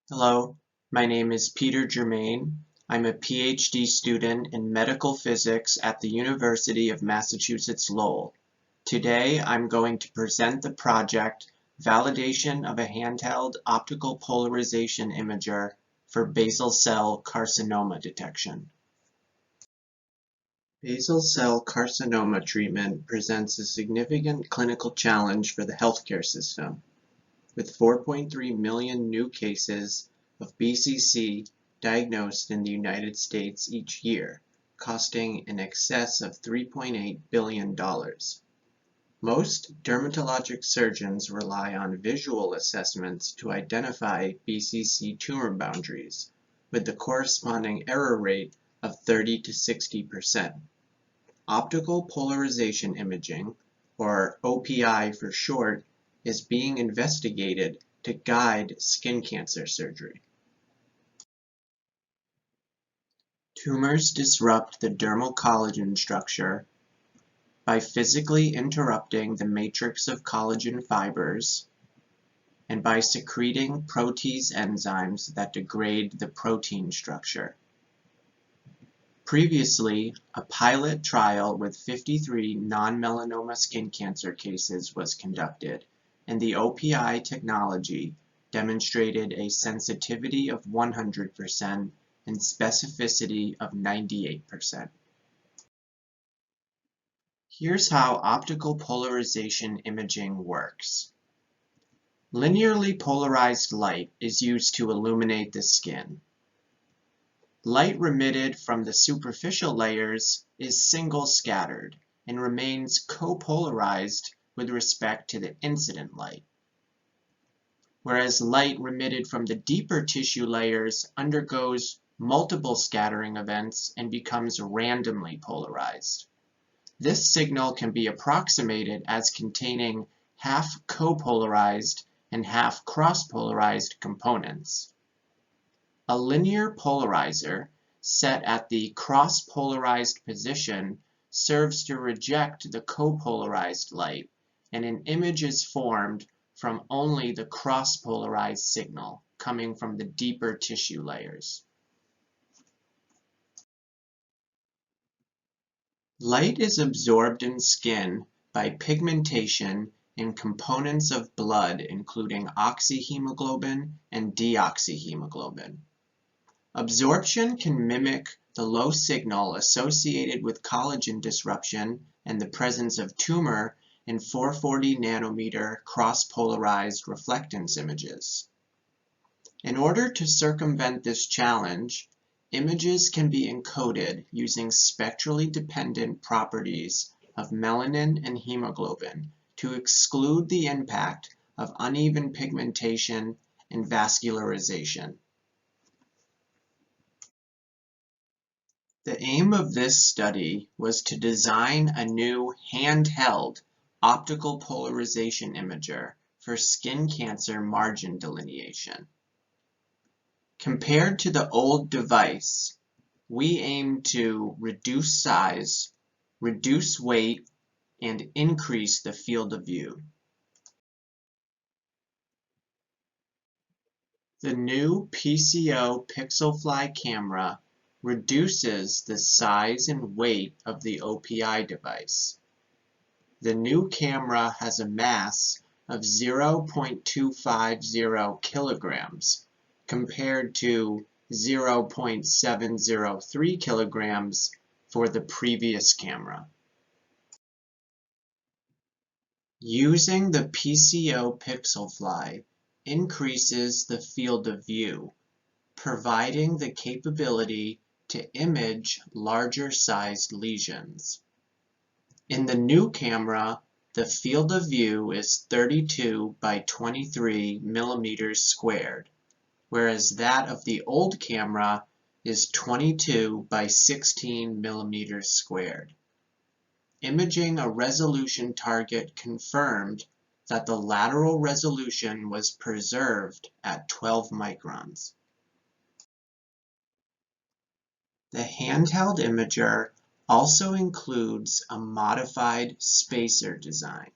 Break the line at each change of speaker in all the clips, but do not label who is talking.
Hello, my name is Peter Germain. I'm a PhD student in medical physics at the University of Massachusetts Lowell. Today I'm going to present the project Validation of a Handheld Optical Polarization Imager for Basal Cell Carcinoma Detection. Basal cell carcinoma treatment presents a significant clinical challenge for the healthcare system. With 4.3 million new cases of BCC diagnosed in the United States each year, costing in excess of $3.8 billion. Most dermatologic surgeons rely on visual assessments to identify BCC tumor boundaries, with the corresponding error rate of 30 to 60%. Optical polarization imaging, or OPI for short, is being investigated to guide skin cancer surgery. Tumors disrupt the dermal collagen structure by physically interrupting the matrix of collagen fibers and by secreting protease enzymes that degrade the protein structure. Previously, a pilot trial with 53 non-melanoma skin cancer cases was conducted, and the OPI technology demonstrated a sensitivity of 100% and specificity of 98%. Here's how optical polarization imaging works. Linearly polarized light is used to illuminate the skin. Light remitted from the superficial layers is single scattered and remains copolarized with respect to the incident light, whereas light remitted from the deeper tissue layers undergoes multiple scattering events and becomes randomly polarized. This signal can be approximated as containing half copolarized and half cross-polarized components. A linear polarizer set at the cross-polarized position serves to reject the copolarized light, and an image is formed from only the cross-polarized signal coming from the deeper tissue layers. Light is absorbed in skin by pigmentation in components of blood including oxyhemoglobin and deoxyhemoglobin. Absorption can mimic the low signal associated with collagen disruption and the presence of tumor in 440 nanometer cross-polarized reflectance images. In order to circumvent this challenge, images can be encoded using spectrally dependent properties of melanin and hemoglobin to exclude the impact of uneven pigmentation and vascularization. The aim of this study was to design a new handheld optical polarization imager for skin cancer margin delineation. Compared to the old device, we aim to reduce size, reduce weight, and increase the field of view. The new PCO Pixelfly camera reduces the size and weight of the OPI device. The new camera has a mass of 0.250 kilograms compared to 0.703 kilograms for the previous camera. Using the PCO Pixelfly increases the field of view, providing the capability to image larger sized lesions. In the new camera, the field of view is 32 by 23 millimeters squared, whereas that of the old camera is 22 by 16 millimeters squared. Imaging a resolution target confirmed that the lateral resolution was preserved at 12 microns. The handheld imager also includes a modified spacer design.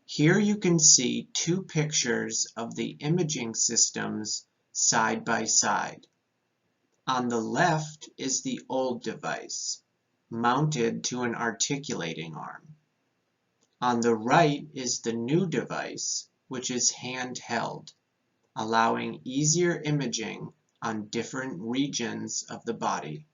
Here you can see two pictures of the imaging system's side by side. On the left is the old device, mounted to an articulating arm. On the right is the new device, which is handheld, allowing easier imaging on different regions of the body.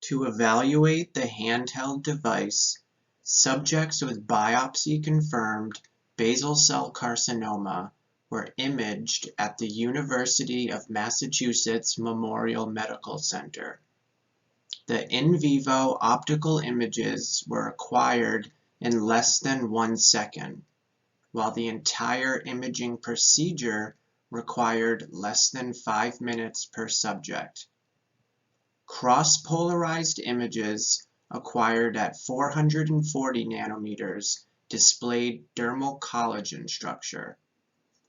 To evaluate the handheld device, subjects with biopsy-confirmed basal cell carcinoma were imaged at the University of Massachusetts Memorial Medical Center. The in vivo optical images were acquired in less than 1 second, while the entire imaging procedure required less than 5 minutes per subject. Cross-polarized images acquired at 440 nanometers displayed dermal collagen structure,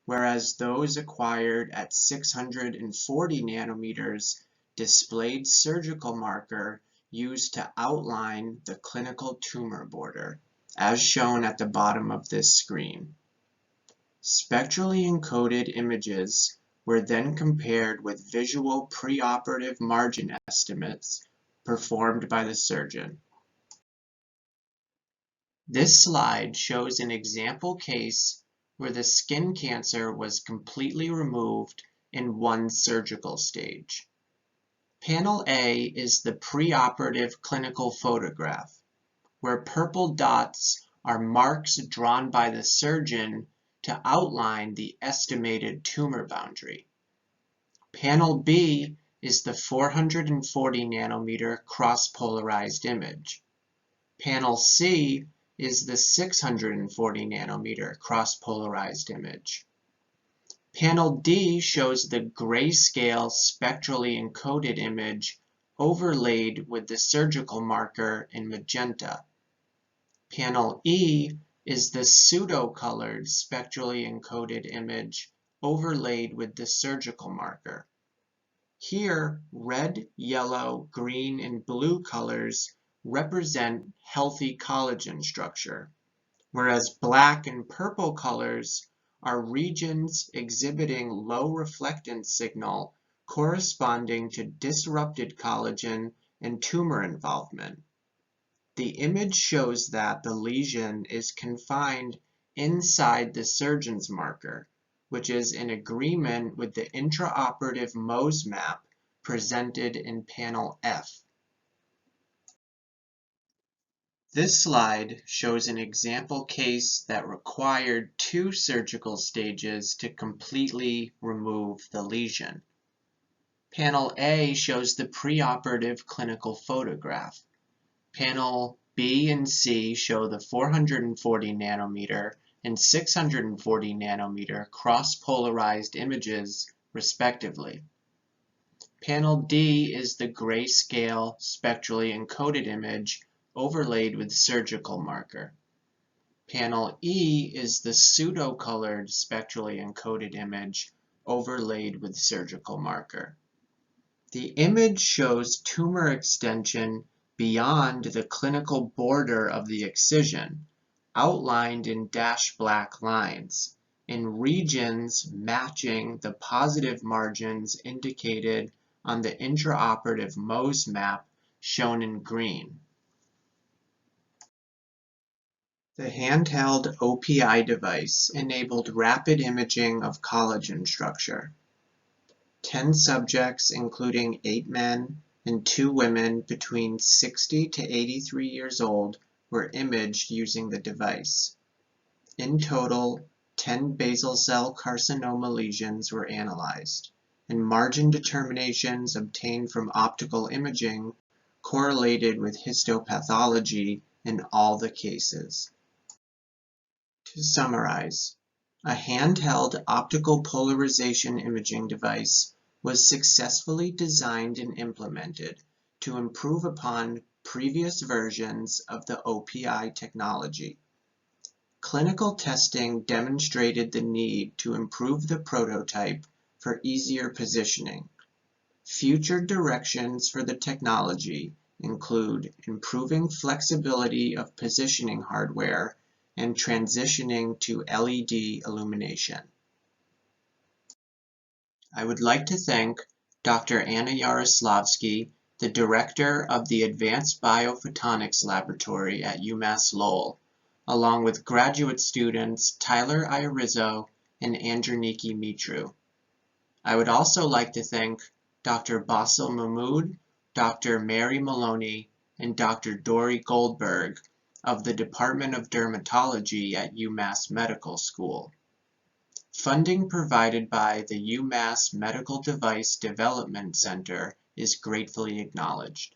whereas those acquired at 640 nanometers displayed surgical marker used to outline the clinical tumor border, as shown at the bottom of this screen. Spectrally encoded images were then compared with visual preoperative margin estimates performed by the surgeon. This slide shows an example case where the skin cancer was completely removed in one surgical stage. Panel A is the preoperative clinical photograph, where purple dots are marks drawn by the surgeon to outline the estimated tumor boundary. Panel B is the 440 nanometer cross-polarized image. Panel C is the 640 nanometer cross-polarized image. Panel D shows the grayscale spectrally encoded image overlaid with the surgical marker in magenta. Panel E is the pseudo-colored spectrally encoded image overlaid with the surgical marker. Here, red, yellow, green, and blue colors represent healthy collagen structure, whereas black and purple colors are regions exhibiting low reflectance signal corresponding to disrupted collagen and tumor involvement. The image shows that the lesion is confined inside the surgeon's marker, which is in agreement with the intraoperative Mohs map presented in panel F. This slide shows an example case that required 2 surgical stages to completely remove the lesion. Panel A shows the preoperative clinical photograph. Panel B and C show the 440 nanometer and 640 nanometer cross-polarized images, respectively. Panel D is the grayscale spectrally encoded image overlaid with surgical marker. Panel E is the pseudo-colored spectrally encoded image overlaid with surgical marker. The image shows tumor extension beyond the clinical border of the excision, outlined in dashed black lines, in regions matching the positive margins indicated on the intraoperative Mohs map shown in green. The handheld OPI device enabled rapid imaging of collagen structure. 10 subjects, including 8 men and 2 women between 60 to 83 years old, were imaged using the device. In total, 10 basal cell carcinoma lesions were analyzed, and margin determinations obtained from optical imaging correlated with histopathology in all the cases. To summarize, a handheld optical polarization imaging device was successfully designed and implemented to improve upon previous versions of the OPI technology. Clinical testing demonstrated the need to improve the prototype for easier positioning. Future directions for the technology include improving flexibility of positioning hardware and transitioning to LED illumination. I would like to thank Dr. Anna Yaroslavsky, the director of the Advanced Biophotonics Laboratory at UMass Lowell, along with graduate students Tyler Irizzo and Androniki Mitru. I would also like to thank Dr. Basil Mahmood, Dr. Mary Maloney, and Dr. Dory Goldberg of the Department of Dermatology at UMass Medical School. Funding provided by the UMass Medical Device Development Center is gratefully acknowledged.